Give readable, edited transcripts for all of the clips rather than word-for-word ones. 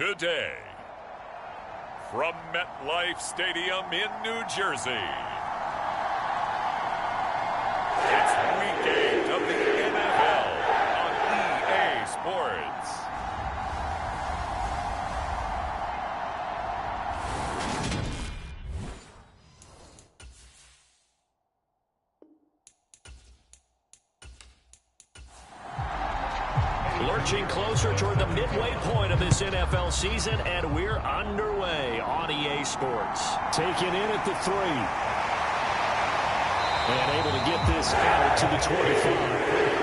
today. From MetLife Stadium in New Jersey, it's Week 8 of the NFL on EA Sports. Lurching closer toward the midway point of this NFL season, and we're underway on EA Sports. Taken in at the 3. And able to get this out to the 25.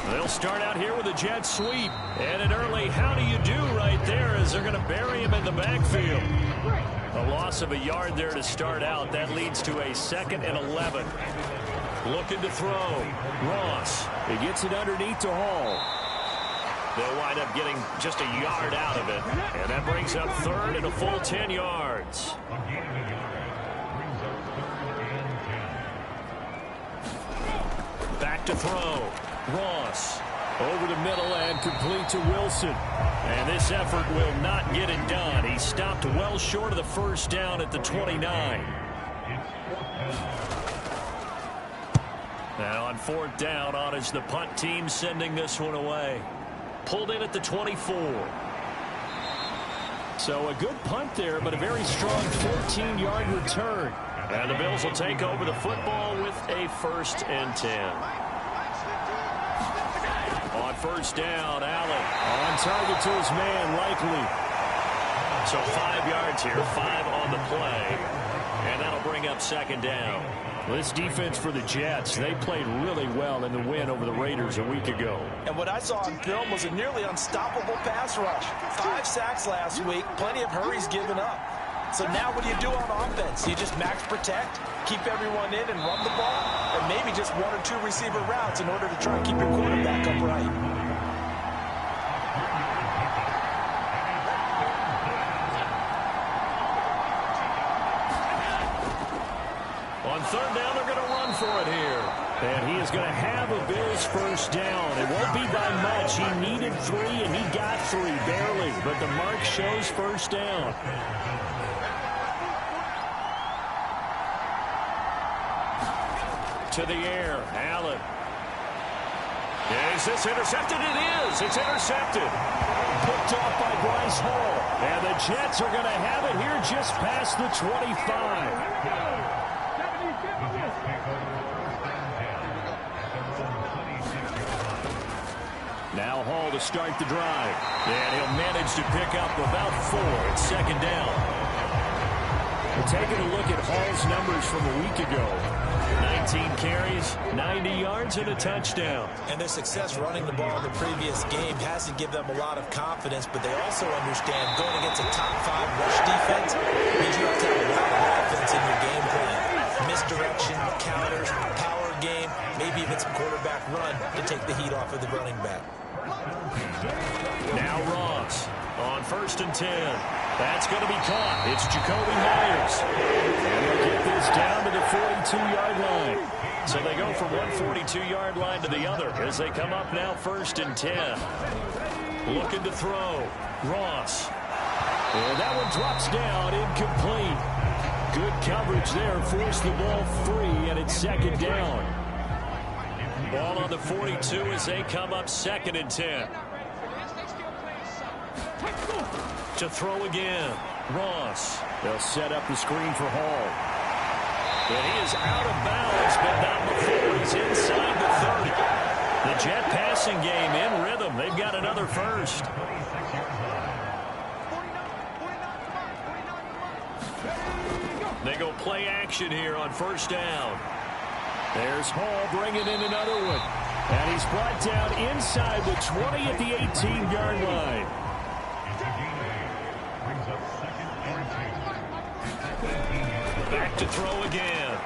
They'll start out here with a jet sweep. And an early how do you do right there as they're going to bury him in the backfield. A loss of a yard there to start out. That leads to a 2nd and 11. Looking to throw. Ross. He gets it underneath to Hall. They'll wind up getting just a yard out of it. And that brings up 3rd and a full 10 yards. Back to throw. Ross over the middle and complete to Wilson. And this effort will not get it done. He stopped well short of the first down at the 29. Now on 4th down, on is the punt team sending this one away. Pulled in at the 24. So a good punt there, but a very strong 14-yard return. And the Bills will take over the football with a 1st and 10. On 1st down, Allen. On target to his man, Likely. So 5 yards here, 5 on the play. And that'll bring up 2nd down. Well, this defense for the Jets, they played really well in the win over the Raiders a week ago. And what I saw on film was a nearly unstoppable pass rush. 5 sacks last week, plenty of hurries given up. So now what do you do on offense? You just max protect, keep everyone in and run the ball, or maybe just 1 or 2 receiver routes in order to try and keep your quarterback upright. On 3rd down, they're going to run for it here. And he is going to have a Bills 1st down. It won't be by much. He needed 3, and he got 3, barely. But the mark shows 1st down. To the air, Allen. Is this intercepted? It is. It's intercepted. Picked off by Bryce Hall. And the Jets are going to have it here just past the 25. Now Hall to start the drive. And he'll manage to pick up about 4. It's 2nd down. We're taking a look at Hall's numbers from a week ago. 19 carries, 90 yards, and a touchdown. And their success running the ball in the previous game hasn't given them a lot of confidence, but they also understand going against a top 5 rush defense means you have to have a lot of offense in your game plan. Misdirection, counters, power game, maybe even some quarterback run to take the heat off of the running back. Now Ross on 1st and 10. That's going to be caught. It's Jacoby Myers. And they'll get this down to the 42-yard line. So they go from one 42-yard line to the other as they come up now 1st and 10. Looking to throw. Ross. And that one drops down, incomplete. Good coverage there, forced the ball free, and it's 2nd down. Ball on the 42 as they come up 2nd and 10. To throw again. Ross. They'll set up the screen for Hall. And he is out of bounds, but not before he's inside the 30. The Jet passing game in rhythm. They've got another 1st. They go play action here on 1st down. There's Hall bringing in another one. And he's brought down inside the 20 at the 18-yard line. Back to throw again.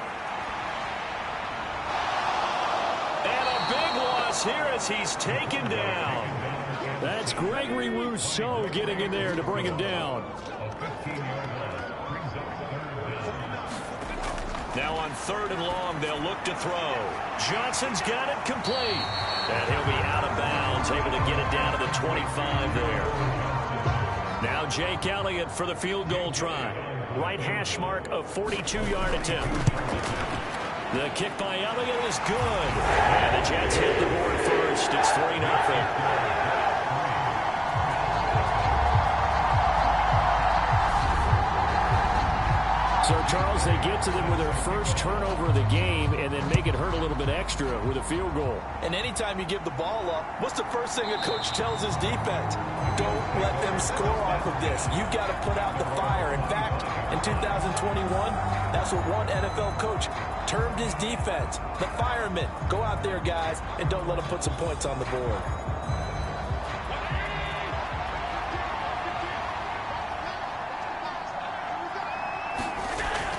And a big loss here as he's taken down. That's Gregory Rousseau getting in there to bring him down. Now on 3rd and long, they'll look to throw. Johnson's got it complete. And he'll be out of bounds, able to get it down to the 25 there. Now Jake Elliott for the field goal try. Right hash mark of 42-yard attempt. The kick by Elliott is good. And the Jets hit the board first. It's 3-0. So, Charles, they get to them with their first turnover of the game and then make it hurt a little bit extra with a field goal. And anytime you give the ball up, what's the first thing a coach tells his defense? Don't let them score off of this. You've got to put out the fire. In fact, in 2021, that's what one NFL coach termed his defense, the firemen. Go out there, guys, and don't let them put some points on the board.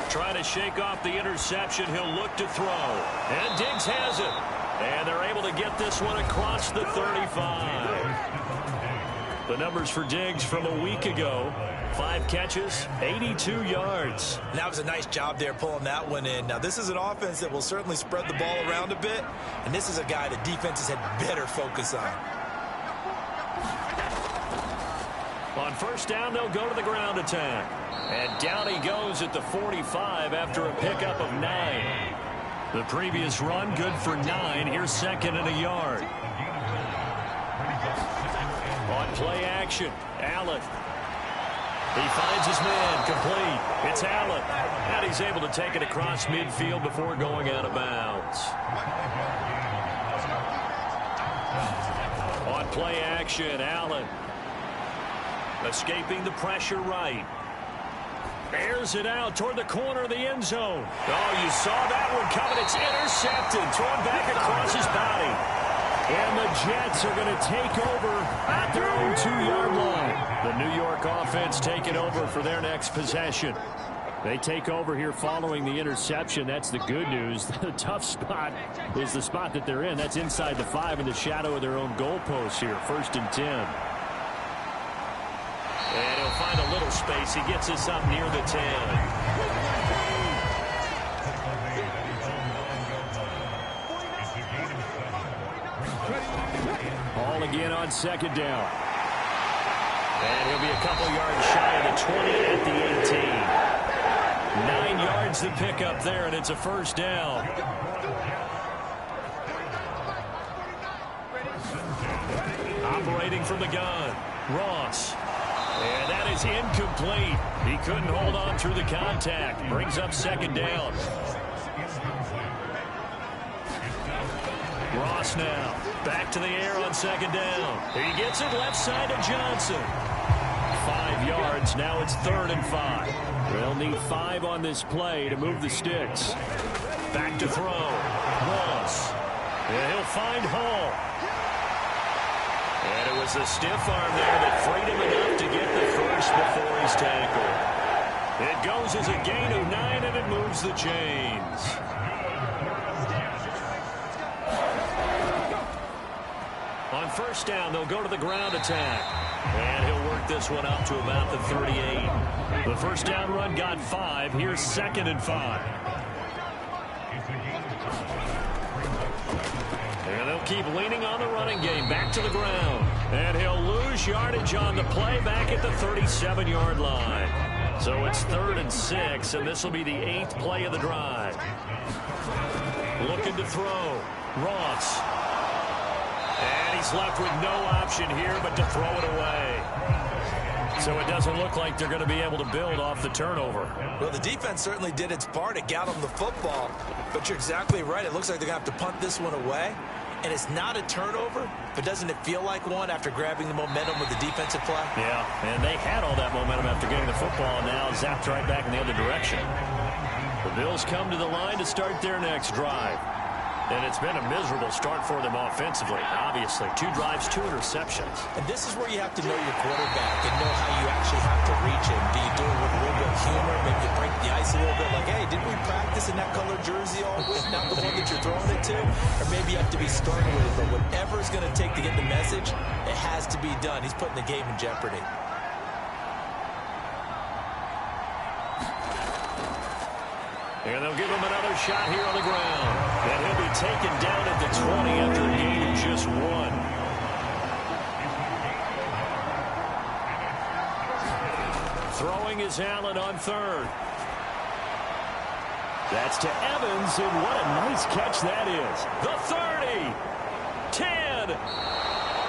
Trying to shake off the interception. He'll look to throw. And Diggs has it. And they're able to get this one across the 35. The numbers for Diggs from a week ago. 5 catches, 82 yards. That was a nice job there pulling that one in. Now, this is an offense that will certainly spread the ball around a bit. And this is a guy the defenses had better focus on. On 1st down, they'll go to the ground attack. And down he goes at the 45 after a pickup of 9. The previous run, good for 9. Here's 2nd and a yard. On play action, Allen. He finds his man, complete. It's Allen. And he's able to take it across midfield before going out of bounds. On play action, Allen. Escaping the pressure right. Airs it out toward the corner of the end zone. Oh, you saw that one coming. It's intercepted. Thrown back across his body. And the Jets are going to take over at their own 2-yard line. The New York offense taking over for their next possession. They take over here following the interception. That's the good news. The tough spot is the spot that they're in. That's inside the 5 in the shadow of their own goalpost here. 1st and 10. And he'll find a little space. He gets us up near the 10. Ball again on 2nd down. And he'll be a couple yards shy of the 20 at the 18. 9 yards to pick up there, and it's a 1st down. Operating from the gun, Ross. And that is incomplete. He couldn't hold on through the contact. Brings up 2nd down. Ross now. Back to the air on 2nd down. He gets it left side to Johnson. 5 yards. Now it's 3rd and 5. They'll need 5 on this play to move the sticks. Back to throw. Ross. And he'll find Hall. And it was a stiff arm there that freed him enough to get the first before he's tackled. It goes as a gain of 9, and it moves the chains. On 1st down, they'll go to the ground attack. And he'll work this one up to about the 38. The 1st down run got 5. Here's 2nd and 5. And they'll keep leaning on the running game. Back to the ground. And he'll lose yardage on the play back at the 37-yard line. So it's 3rd and 6, and this will be the 8th play of the drive. Looking to throw. Ross. And he's left with no option here but to throw it away. So it doesn't look like they're going to be able to build off the turnover. Well, the defense certainly did its part. It got them the football. But you're exactly right. It looks like they're going to have to punt this one away. And it's not a turnover, but doesn't it feel like one after grabbing the momentum with the defensive play? Yeah, and they had all that momentum after getting the football, and now zapped right back in the other direction. The Bills come to the line to start their next drive. And it's been a miserable start for them offensively, obviously. 2 drives, 2 interceptions. And this is where you have to know your quarterback and know how you actually have to reach him. Do you do it with a little bit of humor? Maybe you break the ice a little bit like, hey, didn't we practice in that colored jersey all week? Not the one that you're throwing it to? Or maybe you have to be stern with it. But whatever it's going to take to get the message, it has to be done. He's putting the game in jeopardy. And they'll give him another shot here on the ground. And he'll be taken down at the 20 after a gain of just 1. Throwing is Allen on 3rd. That's to Evans, and what a nice catch that is. The 30. 10.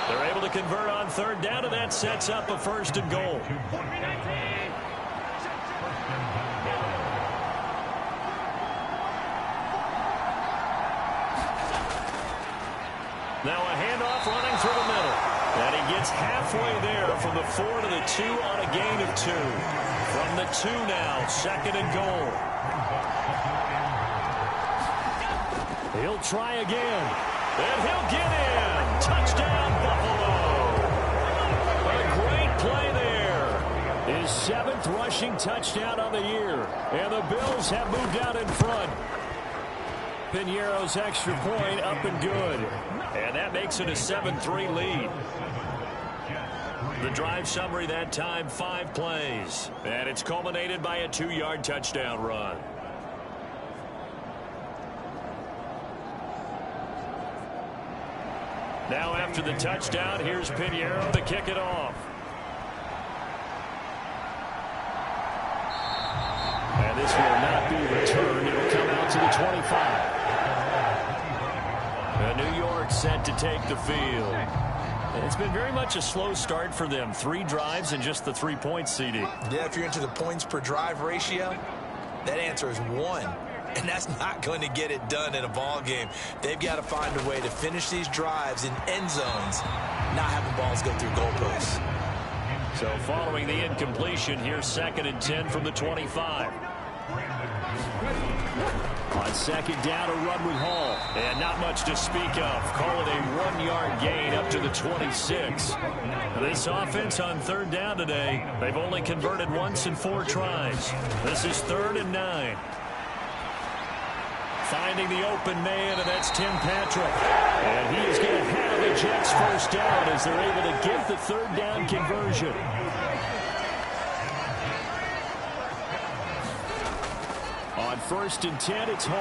They're able to convert on 3rd down, and that sets up a 1st and goal. Now a handoff running through the middle. And he gets halfway there from the 4 to the 2 on a gain of 2. From the 2 now, 2nd and goal. He'll try again. And he'll get in. Touchdown, Buffalo. A great play there. His 7th rushing touchdown on the year. And the Bills have moved out in front. Piñeiro's extra point up and good. And that makes it a 7-3 lead. The drive summary that time, 5 plays. And it's culminated by a 2-yard touchdown run. Now after the touchdown, here's Piñeiro to kick it off. And this will not be returned. It'll come out to the 25. New York set to take the field. It's been very much a slow start for them. 3 drives and just the 3 points, CD. Yeah, if you're into the points per drive ratio, that answer is 1. And that's not going to get it done in a ball game. They've got to find a way to finish these drives in end zones, not having balls go through goalposts. So following the incompletion, here's 2nd and 10 from the 25. On 2nd down, a run with Hall. And not much to speak of. Call it a 1-yard gain up to the 26. This offense on 3rd down today, they've only converted once in 4 tries. This is 3rd and 9. Finding the open man, and that's Tim Patrick. And he is going to have the Jets' 1st down as they're able to get the 3rd down conversion. On 1st and 10, it's Hall.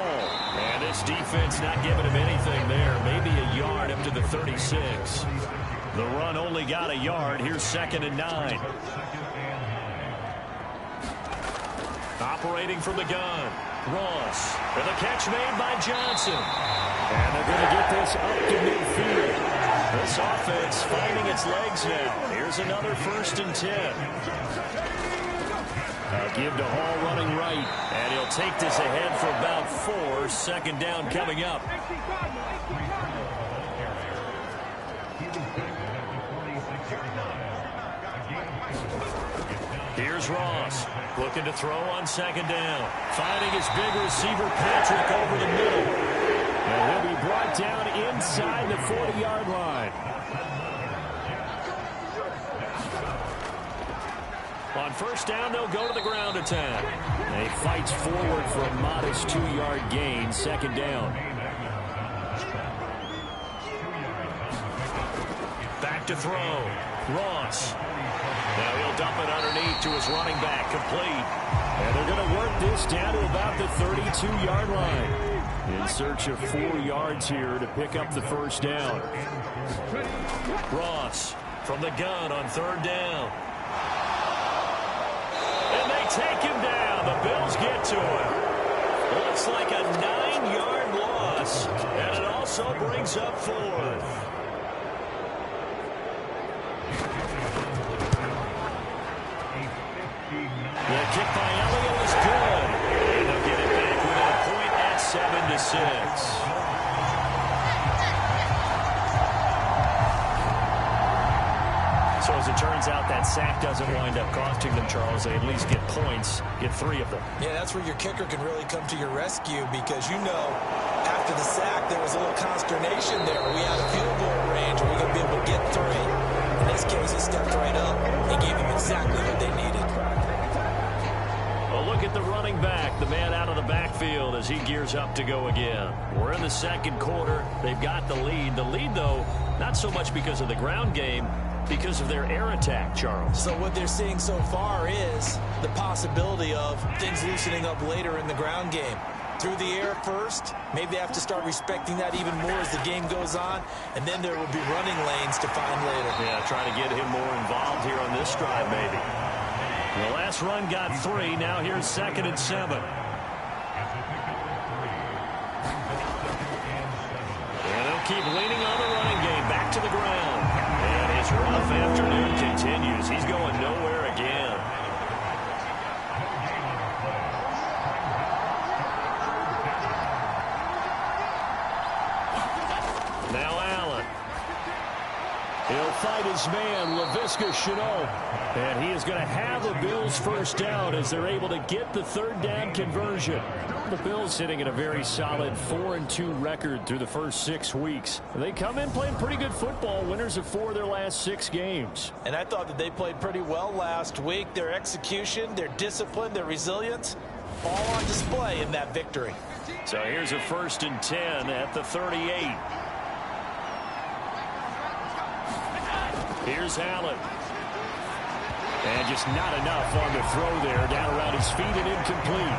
And this defense not giving him anything there. Maybe a yard up to the 36. The run only got a yard. Here's 2nd and 9. Operating from the gun, Ross. And the catch made by Johnson. And they're going to get this up to midfield. This offense finding its legs now. Here's another 1st and 10. Give to Hall running right. And he'll take this ahead for about 4. 2nd down coming up. Here's Ross. Looking to throw on 2nd down. Finding his big receiver, Patrick, over the middle. And he'll be brought down inside the 40-yard line. On 1st down, they'll go to the ground attack. And he fights forward for a modest 2-yard gain. 2nd down. Back to throw. Ross. Now he'll dump it underneath to his running back. Complete. And they're going to work this down to about the 32-yard line. In search of 4 yards here to pick up the 1st down. Ross from the gun on 3rd down. And they take him down. The Bills get to him. Looks like a 9-yard loss. And it also brings up 4th. The kick by Elliott is good. And they'll get it back within a point at 7-6. So as it turns out, that sack doesn't wind up costing them, Charles. They at least get points, get 3 of them. Yeah, that's where your kicker can really come to your rescue because you know After the sack, there was a little consternation there. We had a field goal range. Are we going to be able to get 3? In this case, he stepped right up. He gave them exactly what they needed. A look at the running back, the man out of the backfield as he gears up to go again. We're in the second quarter. They've got the lead. The lead, though, not so much because of the ground game, because of their air attack, Charles. So what they're seeing so far is the possibility of things loosening up later in the ground game. Through the air first, maybe they have to start respecting that even more as the game goes on, and then there will be running lanes to find later. Yeah, trying to get him more involved here on this drive, maybe. The last run got 3. Now here's 2nd and 7. And they'll keep leaning on the running game. Back to the ground. And his rough afternoon continues. He's going nowhere again. Now Allen. He'll fight his man, Laviska Shenault. And he is going to have the Bills first down as they're able to get the 3rd down conversion. The Bills sitting at a very solid 4-2 record through the first 6 weeks. They come in playing pretty good football, winners of 4 of their last 6 games. And I thought that they played pretty well last week. Their execution, their discipline, their resilience, all on display in that victory. So here's a 1st and 10 at the 38. Here's Allen. And just not enough on the throw there. Down around his feet and incomplete.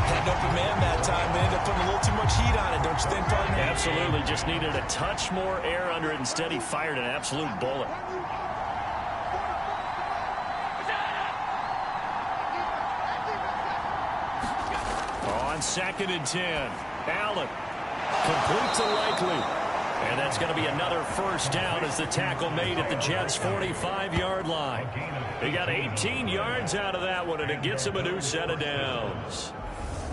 Had an open man that time, but ended up putting a little too much heat on it, don't you think, partner? Absolutely. Just needed a touch more air under it. Instead, he fired an absolute bullet. On 2nd and 10. Allen complete to Likely. And that's going to be another first down as the tackle made at the Jets' 45-yard line. They got 18 yards out of that one, and it gets him a new set of downs.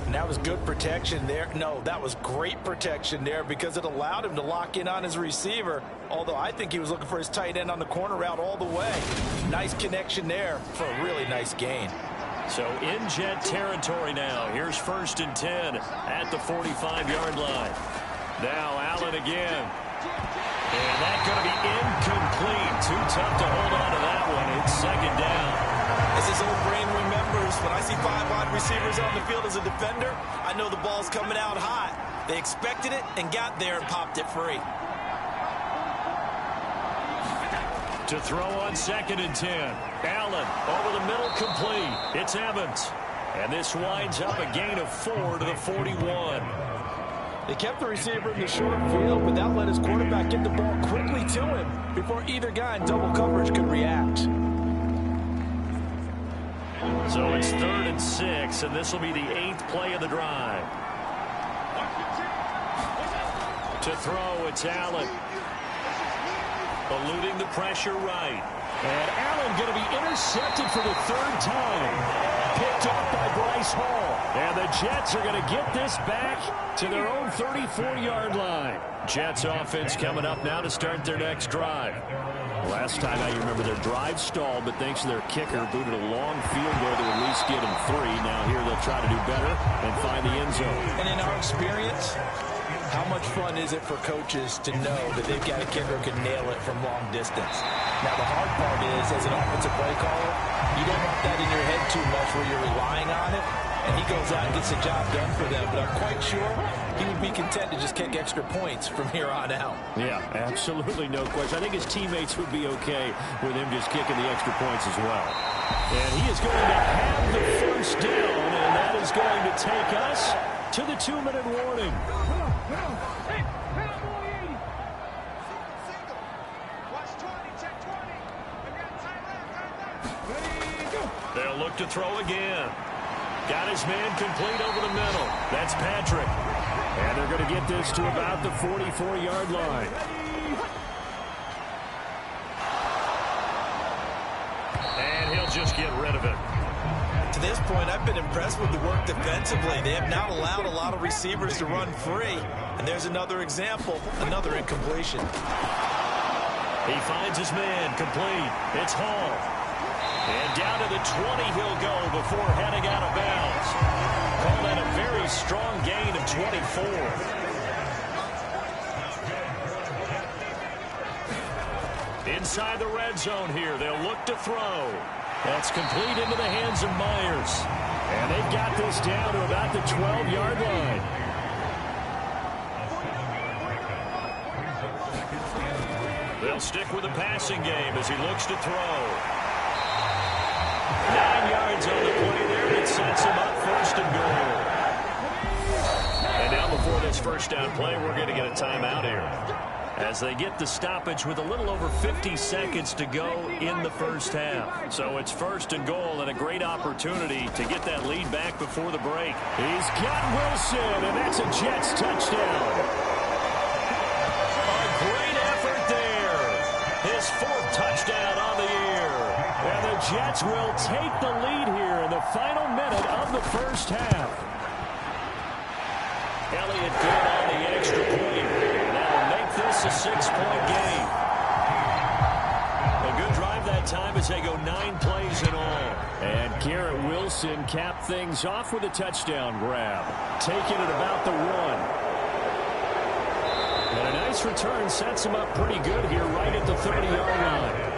And that was good protection there. No, that was great protection there because it allowed him to lock in on his receiver, although I think he was looking for his tight end on the corner route all the way. Nice connection there for a really nice gain. So in Jet territory now. Here's 1st and 10 at the 45-yard line. Now Allen again. And that's going to be incomplete. Too tough to hold on to that one. It's 2nd down. As his old brain remembers, when I see 5 wide receivers on the field as a defender, I know the ball's coming out hot. They expected it and got there and popped it free. To throw on 2nd and 10. Allen over the middle, complete. It's Evans. And this winds up a gain of 4 to the 41. They kept the receiver in the short field, but that let his quarterback get the ball quickly to him before either guy in double coverage could react. So it's 3rd and 6, and this will be the 8th play of the drive. To throw, it's Allen. Eluding the pressure right. And Allen going to be intercepted for the 3rd time. Picked off by Bryce Hall. And the Jets are going to get this back to their own 34-yard line. Jets offense coming up now to start their next drive. Last time I remember their drive stalled, but thanks to their kicker, booted a long field goal to at least get them 3. Now here they'll try to do better and find the end zone. And in our experience, how much fun is it for coaches to know that they've got a kicker who can nail it from long distance? Now, the hard part is, as an offensive play caller, you don't want that in your head too much where you're relying on it, and he goes out and gets the job done for them. But I'm quite sure he would be content to just kick extra points from here on out. Yeah, absolutely no question. I think his teammates would be okay with him just kicking the extra points as well. And he is going to have the first down, and that is going to take us to the 2-minute warning. They'll look to throw again. Got his man complete over the middle. That's Patrick. And they're going to get this to about the 44-yard line. And he'll just get rid of it. To this point, I've been impressed with the work defensively. They have not allowed a lot of receivers to run free. And there's another example, another incompletion. He finds his man complete. It's Hall. And down to the 20 he'll go before heading out of bounds. Call that a very strong gain of 24. inside the red zone here. They'll look to throw. That's complete into the hands of Myers. And they've got this down to about the 12-yard line. They'll stick with the passing game as he looks to throw. 9 yards on the play there. It sets him up first and goal. And now before this first down play, we're going to get a timeout here, as they get the stoppage with a little over 50 seconds to go in the first half. So it's first and goal and a great opportunity to get that lead back before the break. He's got Wilson, and that's a Jets touchdown. A great effort there. His 4th touchdown on the year. And the Jets will take the lead here in the final minute of the first half. Elliott good on the extra point. That'll make this a 6-point game. A good drive that time as they go 9 plays in all. And Garrett Wilson capped things off with a touchdown grab, taking it about the 1. And a nice return sets him up pretty good here right at the 30-yard line.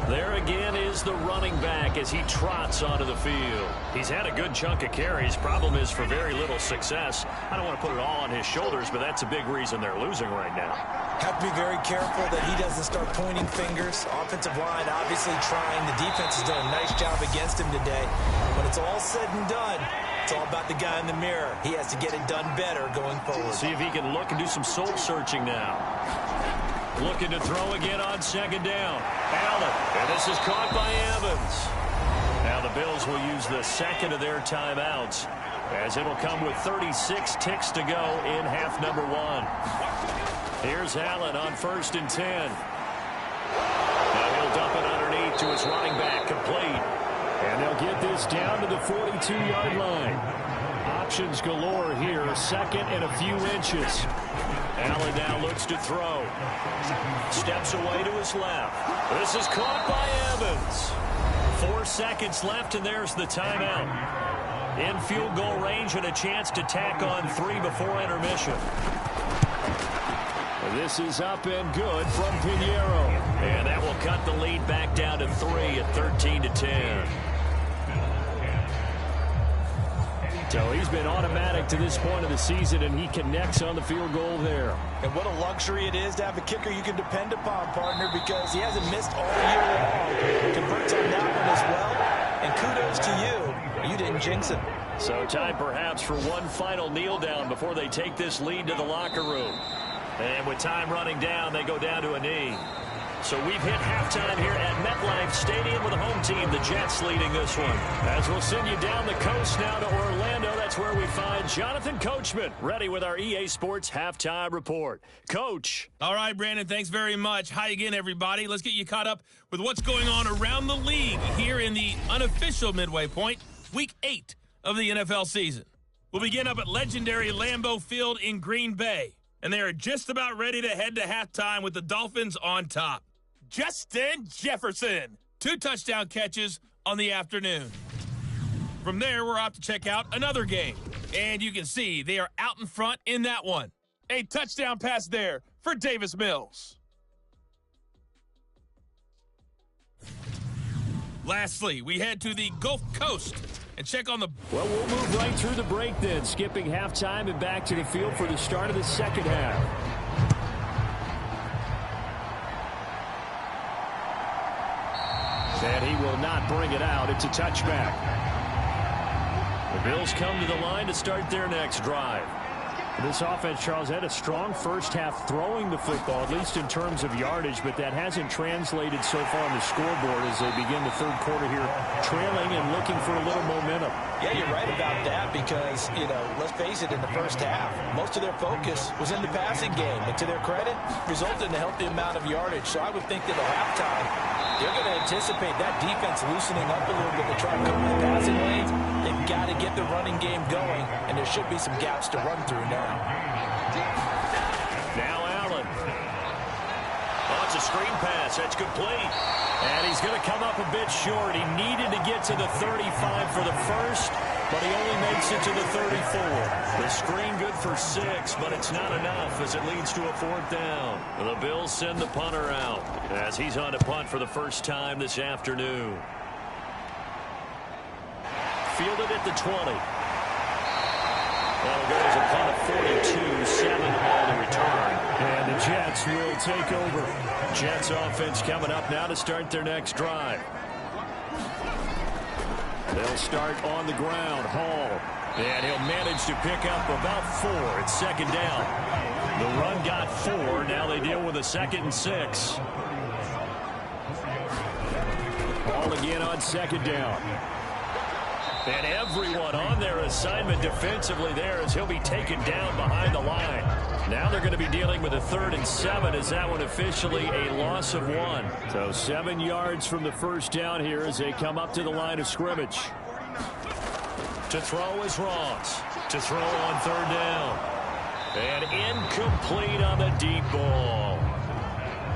There again is the running back as he trots onto the field. He's had a good chunk of carries. Problem is for very little success. I don't want to put it all on his shoulders, but that's a big reason they're losing right now. Have to be very careful that he doesn't start pointing fingers. Offensive line obviously trying. The defense has done a nice job against him today. When it's all said and done, it's all about the guy in the mirror. He has to get it done better going forward. See if he can look and do some soul searching now. Looking to throw again on second down. Allen, and this is caught by Evans. Now the Bills will use the second of their timeouts, as it'll come with 36 ticks to go in half number 1. Here's Allen on 1st and 10. Now he'll dump it underneath to his running back, complete. And they'll get this down to the 42-yard line. Options galore here, 2nd and a few inches. Allen now looks to throw. Steps away to his left. This is caught by Evans. 4 seconds left, and there's the timeout. In field goal range and a chance to tack on 3 before intermission. This is up and good from Pinheiro. And that will cut the lead back down to 3 at 13-10. So he's been automatic to this point of the season, and he connects on the field goal there. And what a luxury it is to have a kicker you can depend upon, partner, because he hasn't missed all year long. Converts on that one as well. And kudos to you. You didn't jinx him. So time perhaps for one final kneel down before they take this lead to the locker room. And with time running down, they go down to a knee. So we've hit halftime here at MetLife Stadium with the home team, the Jets, leading this one. As we'll send you down the coast now to Orlando, that's where we find Jonathan Coachman, ready with our EA Sports Halftime Report. Coach. All right, Brandon, thanks very much. Hi again, everybody. Let's get you caught up with what's going on around the league here in the unofficial midway point, Week 8 of the NFL season. We'll begin up at legendary Lambeau Field in Green Bay, and they are just about ready to head to halftime with the Dolphins on top. Justin Jefferson, 2 touchdown catches on the afternoon. From there, we're off to check out another game. And you can see they are out in front in that one. A touchdown pass there for Davis Mills. Lastly, we head to the Gulf Coast and check on the... Well, we'll move right through the break then, skipping halftime and back to the field for the start of the second half. And he will not bring it out. It's a touchback. The Bills come to the line to start their next drive. This offense, Charles, had a strong first half throwing the football, at least in terms of yardage, but that hasn't translated so far on the scoreboard as they begin the third quarter here, trailing and looking for a little momentum. Yeah, you're right about that because, let's face it, in the first half, most of their focus was in the passing game. And to their credit, resulted in a healthy amount of yardage. So I would think that at halftime, they're going to anticipate that defense loosening up a little bit to try to cover the passing lanes. They've got to get the running game going, and there should be some gaps to run through now. Now Allen. Oh, it's a screen pass. That's complete. And he's going to come up a bit short. He needed to get to the 35 for the first. but he only makes it to the 34. The screen good for 6, but it's not enough as it leads to a 4th down. The Bills send the punter out as he's on to punt for the first time this afternoon. Fielded at the 20. That'll go as a punt of 42, 7 on the return. And the Jets will take over. Jets offense coming up now to start their next drive. They'll start on the ground. Hall. And he'll manage to pick up about 4. It's 2nd down. The run got 4. Now they deal with a 2nd and 6. Hall again on 2nd down. And everyone on their assignment defensively there as he'll be taken down behind the line. Now they're going to be dealing with a 3rd and 7 as that one officially a loss of 1. So 7 yards from the first down here as they come up to the line of scrimmage. To throw is Ross. To throw on 3rd down. And incomplete on the deep ball.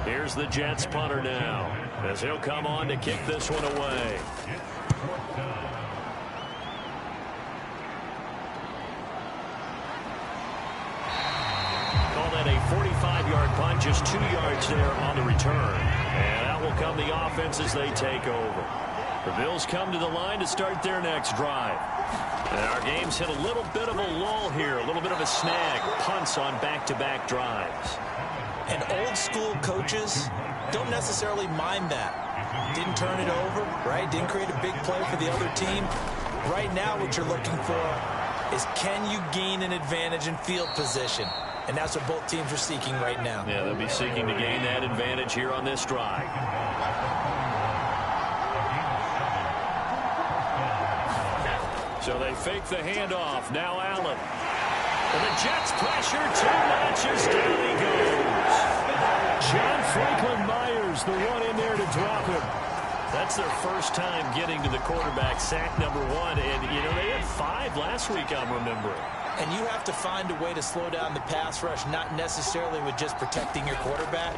Here's the Jets punter now as he'll come on to kick this one away. A 45-yard punt, just 2 yards there on the return. And out will come the offense as they take over. The Bills come to the line to start their next drive. And our game's hit a little bit of a lull here, a little bit of a snag. Punts on back-to-back drives. And old-school coaches don't necessarily mind that. Didn't turn it over, right? Didn't create a big play for the other team. Right now what you're looking for is can you gain an advantage in field position? And that's what both teams are seeking right now. Yeah, they'll be seeking to gain that advantage here on this drive. So they fake the handoff. Now Allen. And the Jets pressure 2 notches. Down he goes. John Franklin Myers, the one in there to drop him. That's their first time getting to the quarterback, sack number 1. And, you know, they had 5 last week, I'm remembering. And you have to find a way to slow down the pass rush, not necessarily with just protecting your quarterback,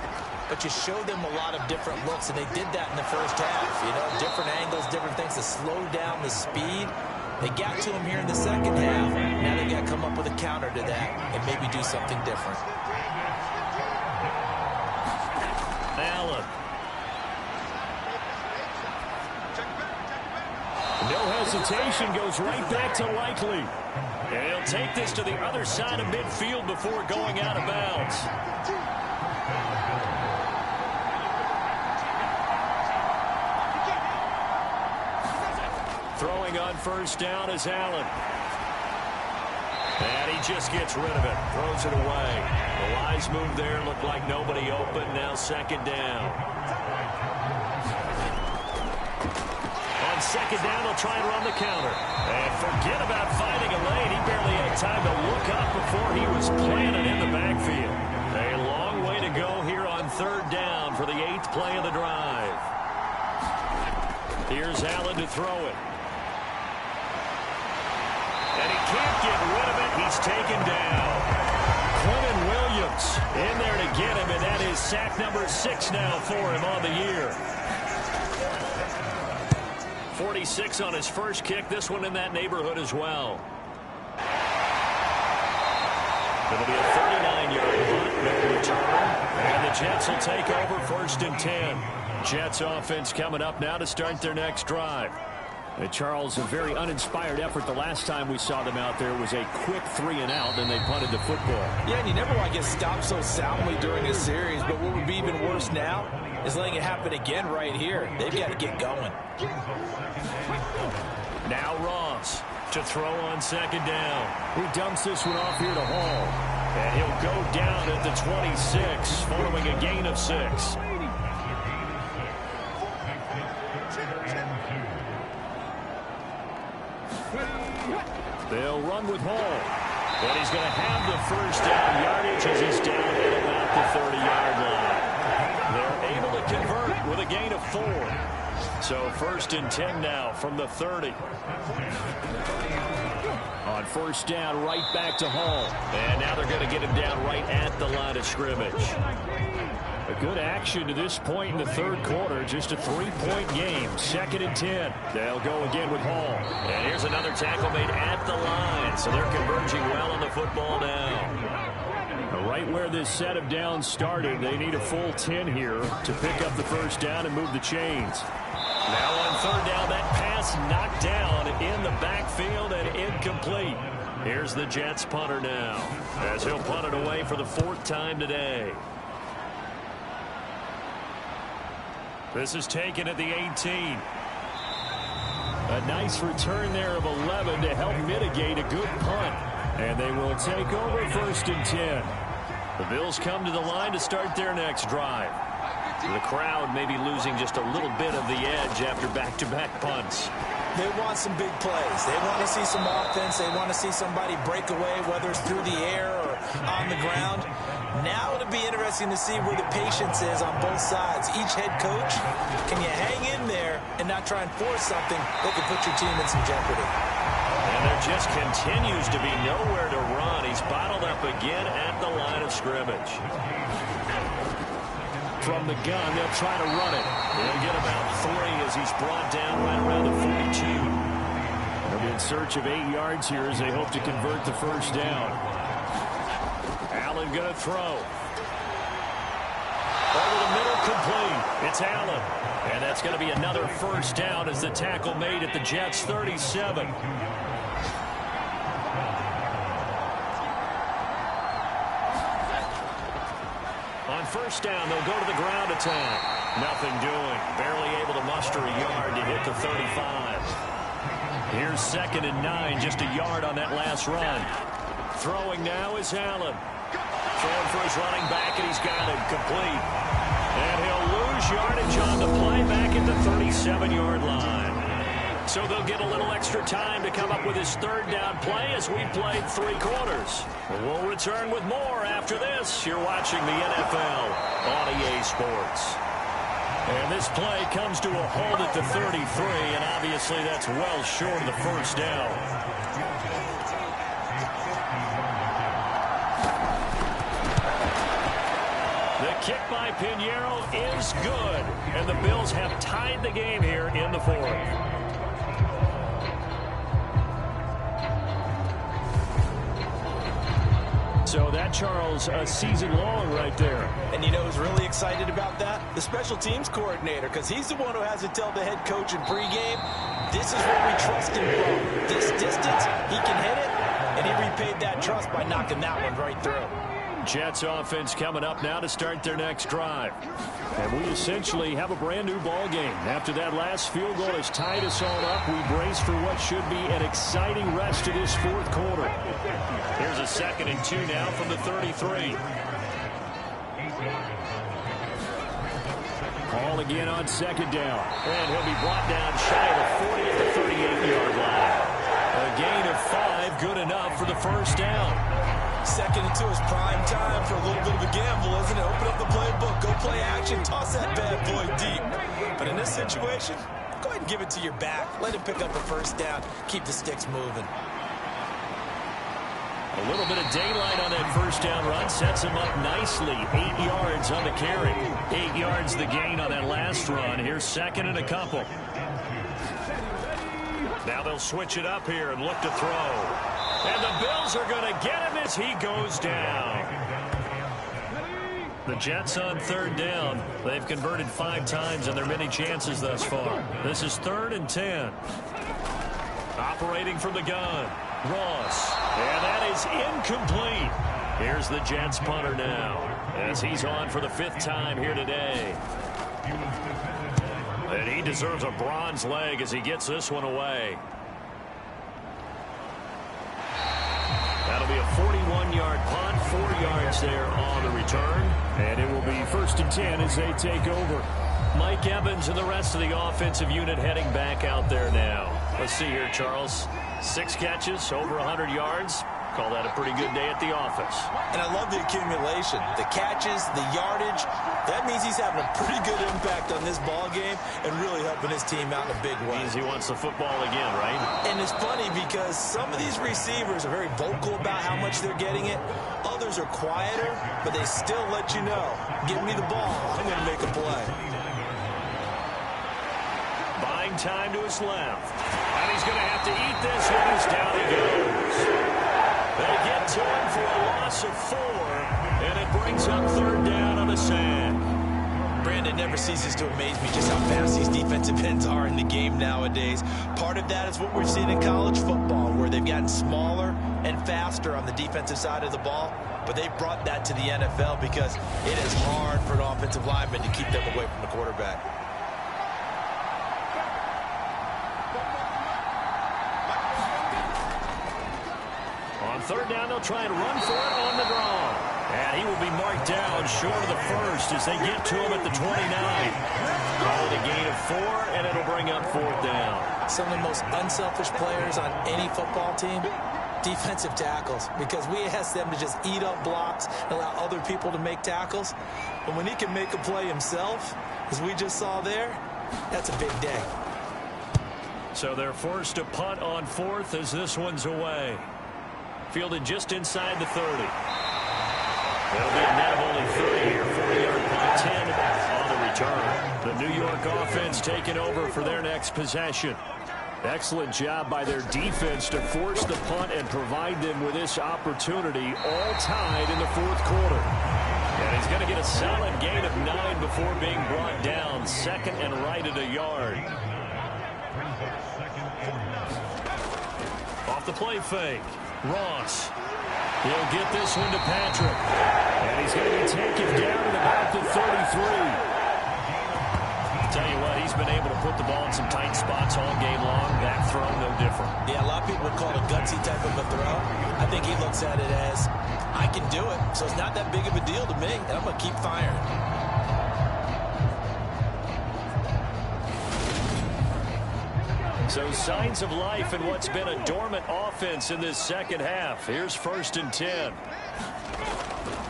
but you show them a lot of different looks, and they did that in the first half. You know, different angles, different things to slow down the speed. They got to him here in the second half. Now they've got to come up with a counter to that and maybe do something different. Allen. No hesitation, goes right back to Likely. And he'll take this to the other side of midfield before going out of bounds. Throwing on first down is Allen. And he just gets rid of it. Throws it away. The Lions move there. Looked like nobody open. Now 2nd down. On 2nd down, they'll try and run the counter. And forget about finding a lane. He barely had time to look up before he was planted in the backfield. A long way to go here on 3rd down for the 8th play of the drive. Here's Allen to throw it. And he can't get rid of it. He's taken down. Quentin Williams in there to get him, and that is sack number 6 now for him on the year. 46 on his first kick. This one in that neighborhood as well. It'll be a 39-yard punt, no return. And the Jets will take over 1st and 10. Jets offense coming up now to start their next drive. And Charles, a very uninspired effort. The last time we saw them out there was a quick 3-and-out, and they punted the football. Yeah, and you never want to get stopped so soundly during a series, but what would be even worse now is letting it happen again right here. They've got to get going. Now Ross to throw on 2nd down. He dumps this one off here to Hall. And he'll go down at the 26 following a gain of 6. They'll run with Hall. But he's going to have the first down yardage as he's down at about the 30-yard line. They're able to convert with a gain of 4. So 1st and 10 now from the 30. On first down, right back to Hall. And now they're going to get him down right at the line of scrimmage. A Good action to this point in the third quarter. Just a 3-point game. 2nd and 10. They'll go again with Hall. And here's another tackle made at the line. So they're converging well on the football now. Right where this set of downs started, they need a full 10 here to pick up the first down and move the chains. Now on 3rd down, that pass knocked down in the backfield and incomplete. Here's the Jets punter now, as he'll punt it away for the 4th time today. This is taken at the 18. A nice return there of 11 to help mitigate a good punt. And they will take over 1st and 10. The Bills come to the line to start their next drive. The crowd may be losing just a little bit of the edge after back-to-back punts. They want some big plays. They want to see some offense. They want to see somebody break away, whether it's through the air or on the ground. Now it'll be interesting to see where the patience is on both sides. Each head coach, can you hang in there and not try and force something that could put your team in some jeopardy? And there just continues to be nowhere to run. He's bottled up again at the line of scrimmage. From the gun, they'll try to run it. They'll get about 3 as he's brought down right around the 42. They'll be in search of 8 yards here as they hope to convert the first down. Allen going to throw. Over the middle, complete. It's Allen. And that's going to be another first down as the tackle made at the Jets' 37. On first down, they'll go to the ground attack. Nothing doing. Barely able to muster a yard to hit the 35. Here's 2nd and 9, just a yard on that last run. Throwing now is Allen. Throwing for his running back, and he's got it complete. And he'll lose yardage on the play back at the 37-yard line. So they'll get a little extra time to come up with his 3rd down play as we played 3 quarters. We'll return with more after this. You're watching the NFL on EA Sports. And this play comes to a halt at the 33, and obviously that's well short of the first down. The kick by Pinheiro is good, and the Bills have tied the game here in the 4th. So that, Charles, a season long right there. And you know who's really excited about that? The special teams coordinator, because he's the one who has to tell the head coach in pregame, this is where we trust him from. This distance, he can hit it, and he repaid that trust by knocking that one right through. Jets offense coming up now to start their next drive. And we essentially have a brand new ball game. After that last field goal has tied us all up, we brace for what should be an exciting rest of this 4th quarter. Here's a 2nd and 2 now from the 33. Hall again on 2nd down. And he'll be brought down shy of the 40 at the 38-yard line. A gain of 5, good enough for the first down. 2nd and 2 is prime time for a little bit of a gamble, isn't it? Open up the playbook, go play action, toss that bad boy deep. But in this situation, go ahead and give it to your back. Let him pick up a first down, keep the sticks moving. A little bit of daylight on that first down run sets him up nicely. 8 yards on the carry. 8 yards the gain on that last run. Here's 2nd and a couple. Now they'll switch it up here and look to throw. And the Bills are going to get him as he goes down. The Jets on 3rd down. They've converted 5 times in their many chances thus far. This is 3rd and 10. Operating from the gun, Ross. And that is incomplete. Here's the Jets punter now as he's on for the 5th time here today. And he deserves a bronze leg as he gets this one away. That'll be a 41-yard punt, 4 yards there on the return. And it will be 1st and 10 as they take over. Mike Evans and the rest of the offensive unit heading back out there now. Let's see here, Charles. 6 catches, over 100 yards. Call that a pretty good day at the office. And I love the accumulation, the catches, the yardage. That means he's having a pretty good impact on this ball game and really helping his team out in a big way. Means he wants the football again, right? And it's funny because some of these receivers are very vocal about how much they're getting it. Others are quieter, but they still let you know, give me the ball, I'm going to make a play. Buying time to his left. And he's going to have to eat this one as down he goes. They get to him for a loss of 4, and it brings up 3rd down on the sack. Brandon, never ceases to amaze me just how fast these defensive ends are in the game nowadays. Part of that is what we're seeing in college football, where they've gotten smaller and faster on the defensive side of the ball, but they've brought that to the NFL because it is hard for an offensive lineman to keep them away from the quarterback. On 3rd down, they'll try and run for it on the draw. And he will be marked down short of the 1st as they get to him at the 29. Call it a gain of 4, and it'll bring up 4th down. Some of the most unselfish players on any football team, defensive tackles, because we ask them to just eat up blocks and allow other people to make tackles. But when he can make a play himself, as we just saw there, that's a big day. So they're forced to punt on 4th as this one's away. Fielded just inside the 30. That'll be a net of only 30 here. 40-yard punt, 10 on the return. The New York offense taking over for their next possession. Excellent job by their defense to force the punt and provide them with this opportunity, all tied in the 4th quarter. And he's going to get a solid gain of 9 before being brought down. 2nd and right at a yard. Off the play fake. Ross. He'll get this one to Patrick. And he's going to be taken down at about the 33. Tell you what, he's been able to put the ball in some tight spots all game long. That throw, no different. Yeah, a lot of people would call it a gutsy type of a throw. I think he looks at it as, I can do it, so it's not that big of a deal to me, and I'm going to keep firing. So signs of life in what's been a dormant offense in this 2nd half. Here's 1st and 10.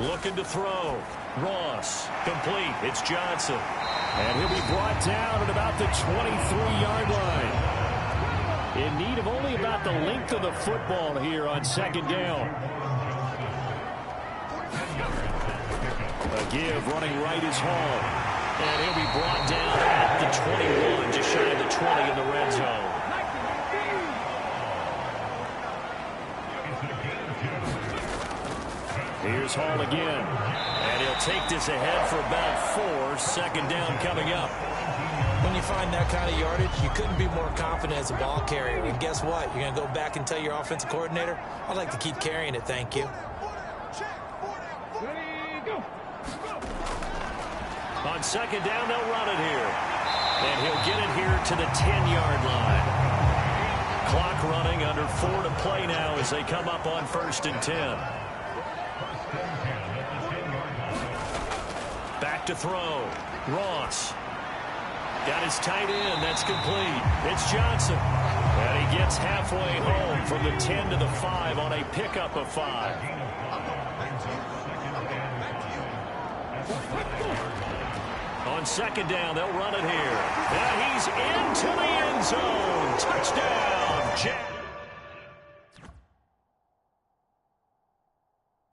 Looking to throw. Ross. Complete. It's Johnson. And he'll be brought down at about the 23-yard line. In need of only about the length of the football here on 2nd down. A give running right is Hall. And he'll be brought down at the 21, just shy of the 20 in the red zone. Here's Hall again. And he'll take this ahead for about 4. 2nd down coming up. When you find that kind of yardage, you couldn't be more confident as a ball carrier. And guess what? You're going to go back and tell your offensive coordinator, I'd like to keep carrying it, thank you. On 2nd down, they'll run it here. And he'll get it here to the 10-yard line. Clock running, under 4 to play now as they come up on 1st and 10. Back to throw. Ross. Got his tight end. That's complete. It's Johnson. And he gets halfway home from the 10 to the 5 on a pickup of 5. On 2nd down, they'll run it here. And he's into the end zone. Touchdown, Jack.